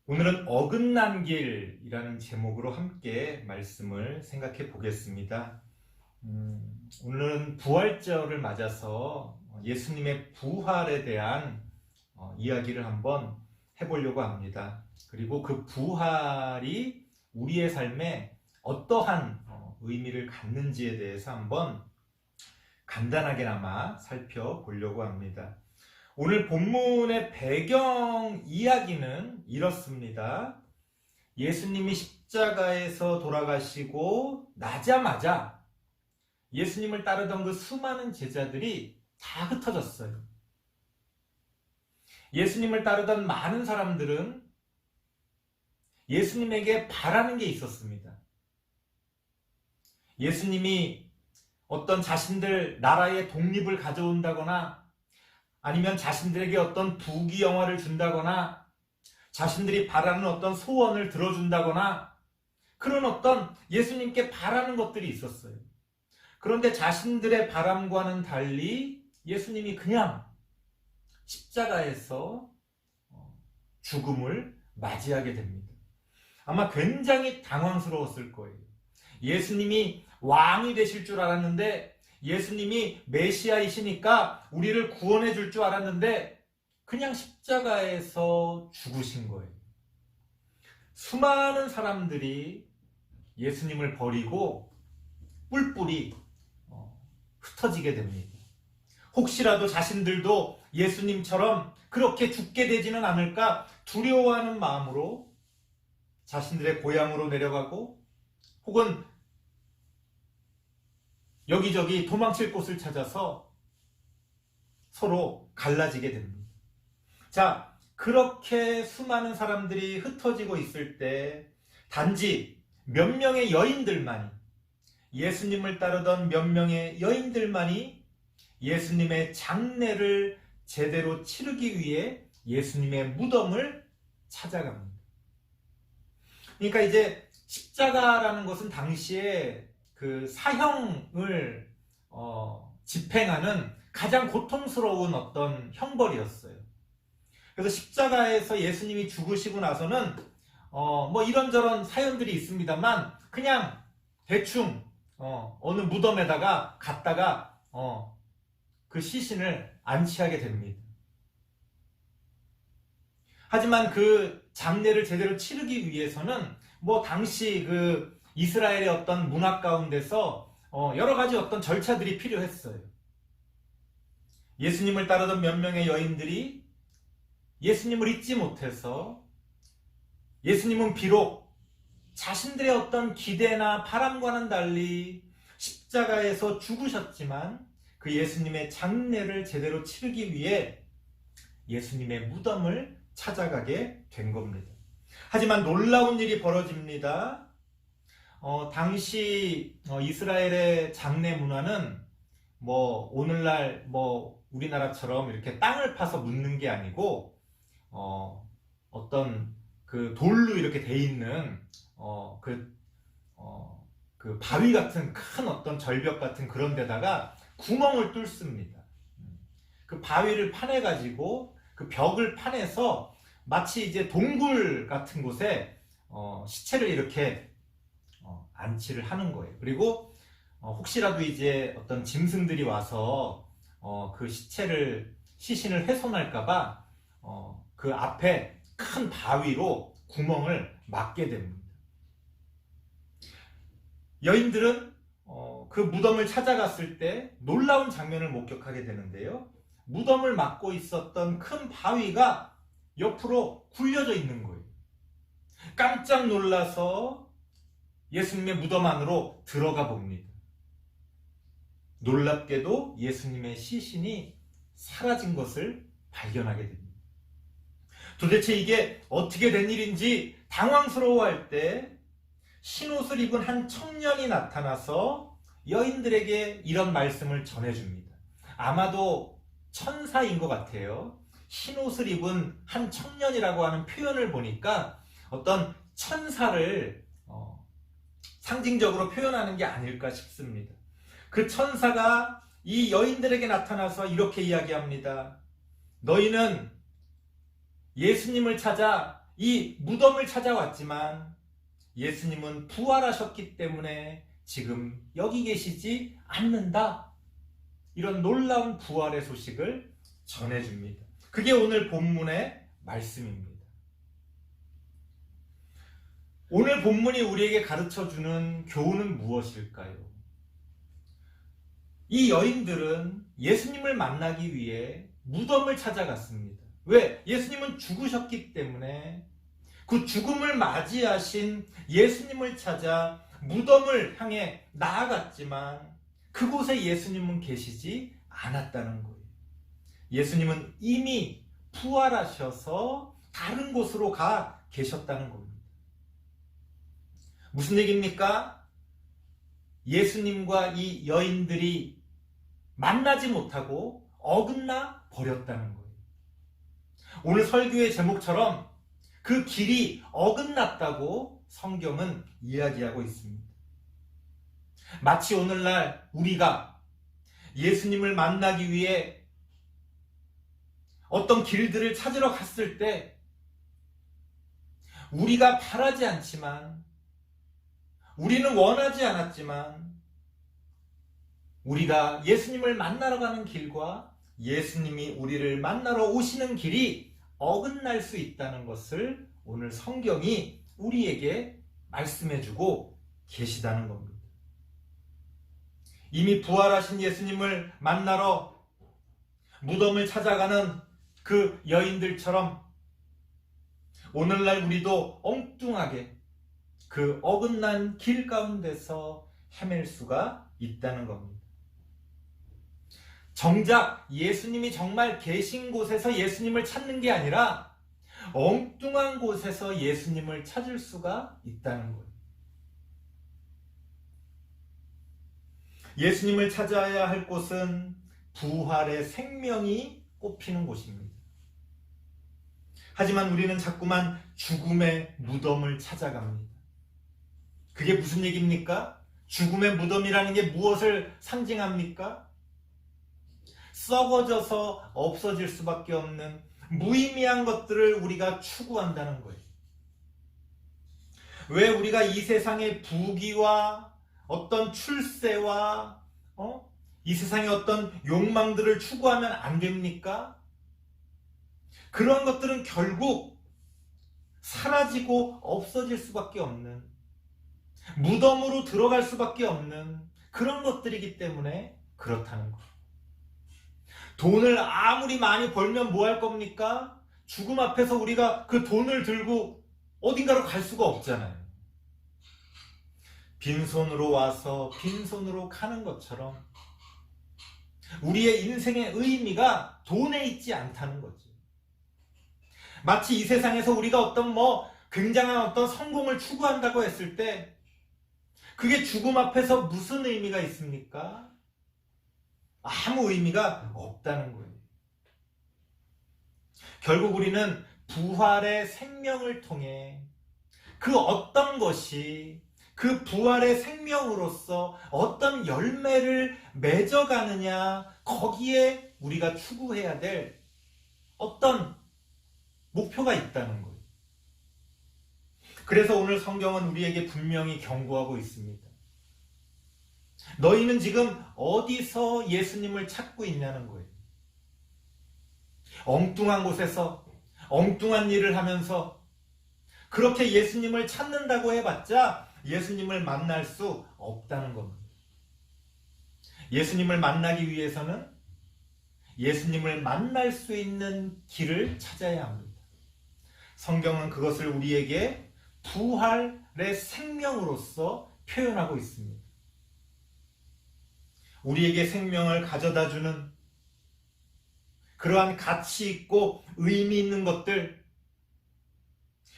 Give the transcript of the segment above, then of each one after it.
오늘은 어긋난 길이라는 제목으로 함께 말씀을 생각해 보겠습니다. 오늘은 부활절을 맞아서 예수님의 부활에 대한 이야기를 한번 해보려고 합니다. 그리고 그 부활이 우리의 삶에 어떠한 의미를 갖는지에 대해서 한번 간단하게나마 살펴보려고 합니다. 오늘 본문의 배경 이야기는 이렇습니다. 예수님이 십자가에서 돌아가시고 나자마자 예수님을 따르던 그 수많은 제자들이 다 흩어졌어요. 예수님을 따르던 많은 사람들은 예수님에게 바라는 게 있었습니다. 예수님이 어떤 자신들 나라의 독립을 가져온다거나 아니면 자신들에게 어떤 부귀영화를 준다거나 자신들이 바라는 어떤 소원을 들어준다거나 그런 어떤 예수님께 바라는 것들이 있었어요. 그런데 자신들의 바람과는 달리 예수님이 그냥 십자가에서 죽음을 맞이하게 됩니다. 아마 굉장히 당황스러웠을 거예요. 예수님이 왕이 되실 줄 알았는데, 예수님이 메시아이시니까 우리를 구원해 줄 줄 알았는데 그냥 십자가에서 죽으신 거예요. 수많은 사람들이 예수님을 버리고 뿔뿔이 흩어지게 됩니다. 혹시라도 자신들도 예수님처럼 그렇게 죽게 되지는 않을까 두려워하는 마음으로 자신들의 고향으로 내려가고 혹은 여기저기 도망칠 곳을 찾아서 서로 갈라지게 됩니다. 자, 그렇게 수많은 사람들이 흩어지고 있을 때 단지 몇 명의 여인들만이, 예수님을 따르던 몇 명의 여인들만이 예수님의 장례를 제대로 치르기 위해 예수님의 무덤을 찾아갑니다. 그러니까 이제 십자가라는 것은 당시에 그 사형을 집행하는 가장 고통스러운 어떤 형벌이었어요. 그래서 십자가에서 예수님이 죽으시고 나서는 뭐 이런저런 사연들이 있습니다만 그냥 대충 어느 무덤에다가 갔다가 그 시신을 안치하게 됩니다. 하지만 그 장례를 제대로 치르기 위해서는 뭐 당시 그 이스라엘의 어떤 문화 가운데서 여러 가지 어떤 절차들이 필요했어요. 예수님을 따르던 몇 명의 여인들이 예수님을 잊지 못해서 예수님은 비록 자신들의 어떤 기대나 바람과는 달리 십자가에서 죽으셨지만 그 예수님의 장례를 제대로 치르기 위해 예수님의 무덤을 찾아가게 된 겁니다. 하지만 놀라운 일이 벌어집니다. 당시 이스라엘의 장례 문화는 뭐 오늘날 뭐 우리나라처럼 이렇게 땅을 파서 묻는 게 아니고 어떤 그 돌로 이렇게 돼 있는 그 바위 같은 큰 어떤 절벽 같은 그런 데다가 구멍을 뚫습니다. 그 바위를 파내 가지고 그 벽을 파내서 마치 이제 동굴 같은 곳에 시체를 이렇게 안치를 하는 거예요. 그리고 혹시라도 이제 어떤 짐승들이 와서 그 시신을 훼손할까봐 그 앞에 큰 바위로 구멍을 막게 됩니다. 여인들은 그 무덤을 찾아갔을 때 놀라운 장면을 목격하게 되는데요. 무덤을 막고 있었던 큰 바위가 옆으로 굴려져 있는 거예요. 깜짝 놀라서 예수님의 무덤 안으로 들어가 봅니다. 놀랍게도 예수님의 시신이 사라진 것을 발견하게 됩니다. 도대체 이게 어떻게 된 일인지 당황스러워할 때 흰옷을 입은 한 청년이 나타나서 여인들에게 이런 말씀을 전해줍니다. 아마도 천사인 것 같아요. 흰옷을 입은 한 청년이라고 하는 표현을 보니까 어떤 천사를 상징적으로 표현하는 게 아닐까 싶습니다. 그 천사가 이 여인들에게 나타나서 이렇게 이야기합니다. 너희는 예수님을 찾아 이 무덤을 찾아왔지만 예수님은 부활하셨기 때문에 지금 여기 계시지 않는다. 이런 놀라운 부활의 소식을 전해줍니다. 그게 오늘 본문의 말씀입니다. 오늘 본문이 우리에게 가르쳐주는 교훈은 무엇일까요? 이 여인들은 예수님을 만나기 위해 무덤을 찾아갔습니다. 왜? 예수님은 죽으셨기 때문에 그 죽음을 맞이하신 예수님을 찾아 무덤을 향해 나아갔지만 그곳에 예수님은 계시지 않았다는 거예요. 예수님은 이미 부활하셔서 다른 곳으로 가 계셨다는 겁니다. 무슨 얘기입니까? 예수님과 이 여인들이 만나지 못하고 어긋나 버렸다는 거예요. 오늘 설교의 제목처럼 그 길이 어긋났다고 성경은 이야기하고 있습니다. 마치 오늘날 우리가 예수님을 만나기 위해 어떤 길들을 찾으러 갔을 때 우리가 바라지 않지만, 우리는 원하지 않았지만 우리가 예수님을 만나러 가는 길과 예수님이 우리를 만나러 오시는 길이 어긋날 수 있다는 것을 오늘 성경이 우리에게 말씀해주고 계시다는 겁니다. 이미 부활하신 예수님을 만나러 무덤을 찾아가는 그 여인들처럼 오늘날 우리도 엉뚱하게 그 어긋난 길 가운데서 헤맬 수가 있다는 겁니다. 정작 예수님이 정말 계신 곳에서 예수님을 찾는 게 아니라 엉뚱한 곳에서 예수님을 찾을 수가 있다는 거예요. 예수님을 찾아야 할 곳은 부활의 생명이 꼽히는 곳입니다. 하지만 우리는 자꾸만 죽음의 무덤을 찾아갑니다. 그게 무슨 얘기입니까? 죽음의 무덤이라는 게 무엇을 상징합니까? 썩어져서 없어질 수밖에 없는 무의미한 것들을 우리가 추구한다는 거예요. 왜 우리가 이 세상의 부귀와 어떤 출세와 이 세상의 어떤 욕망들을 추구하면 안 됩니까? 그런 것들은 결국 사라지고 없어질 수밖에 없는, 무덤으로 들어갈 수밖에 없는 그런 것들이기 때문에 그렇다는 거예요. 돈을 아무리 많이 벌면 뭐 할 겁니까? 죽음 앞에서 우리가 그 돈을 들고 어딘가로 갈 수가 없잖아요. 빈손으로 와서 빈손으로 가는 것처럼 우리의 인생의 의미가 돈에 있지 않다는 거죠. 마치 이 세상에서 우리가 어떤 굉장한 어떤 성공을 추구한다고 했을 때 그게 죽음 앞에서 무슨 의미가 있습니까? 아무 의미가 없다는 거예요. 결국 우리는 부활의 생명을 통해 그 어떤 것이 그 부활의 생명으로서 어떤 열매를 맺어가느냐, 거기에 우리가 추구해야 될 어떤 목표가 있다는 거예요. 그래서 오늘 성경은 우리에게 분명히 경고하고 있습니다. 너희는 지금 어디서 예수님을 찾고 있냐는 거예요. 엉뚱한 곳에서 엉뚱한 일을 하면서 그렇게 예수님을 찾는다고 해봤자 예수님을 만날 수 없다는 겁니다. 예수님을 만나기 위해서는 예수님을 만날 수 있는 길을 찾아야 합니다. 성경은 그것을 우리에게 부활의 생명으로서 표현하고 있습니다. 우리에게 생명을 가져다주는 그러한 가치 있고 의미 있는 것들,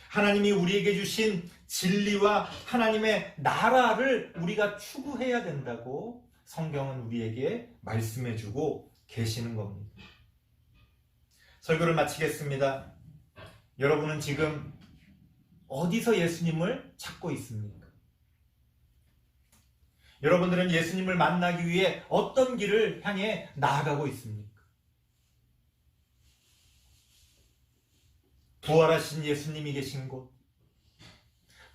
하나님이 우리에게 주신 진리와 하나님의 나라를 우리가 추구해야 된다고 성경은 우리에게 말씀해주고 계시는 겁니다. 설교를 마치겠습니다. 여러분은 지금 어디서 예수님을 찾고 있습니까? 여러분들은 예수님을 만나기 위해 어떤 길을 향해 나아가고 있습니까? 부활하신 예수님이 계신 곳,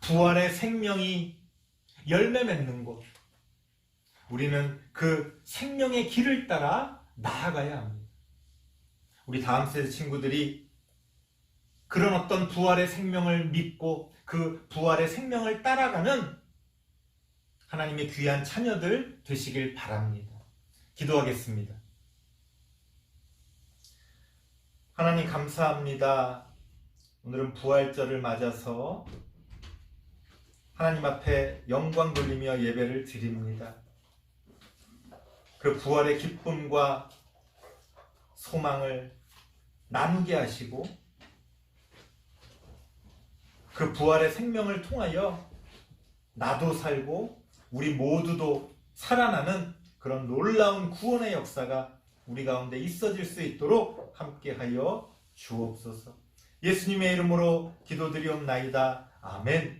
부활의 생명이 열매 맺는 곳, 우리는 그 생명의 길을 따라 나아가야 합니다. 우리 다음 세대 친구들이 그런 어떤 부활의 생명을 믿고 그 부활의 생명을 따라가는 하나님의 귀한 자녀들 되시길 바랍니다. 기도하겠습니다. 하나님 감사합니다. 오늘은 부활절을 맞아서 하나님 앞에 영광 돌리며 예배를 드립니다. 그 부활의 기쁨과 소망을 나누게 하시고 그 부활의 생명을 통하여 나도 살고 우리 모두도 살아나는 그런 놀라운 구원의 역사가 우리 가운데 있어질 수 있도록 함께하여 주옵소서. 예수님의 이름으로 기도드리옵나이다. 아멘.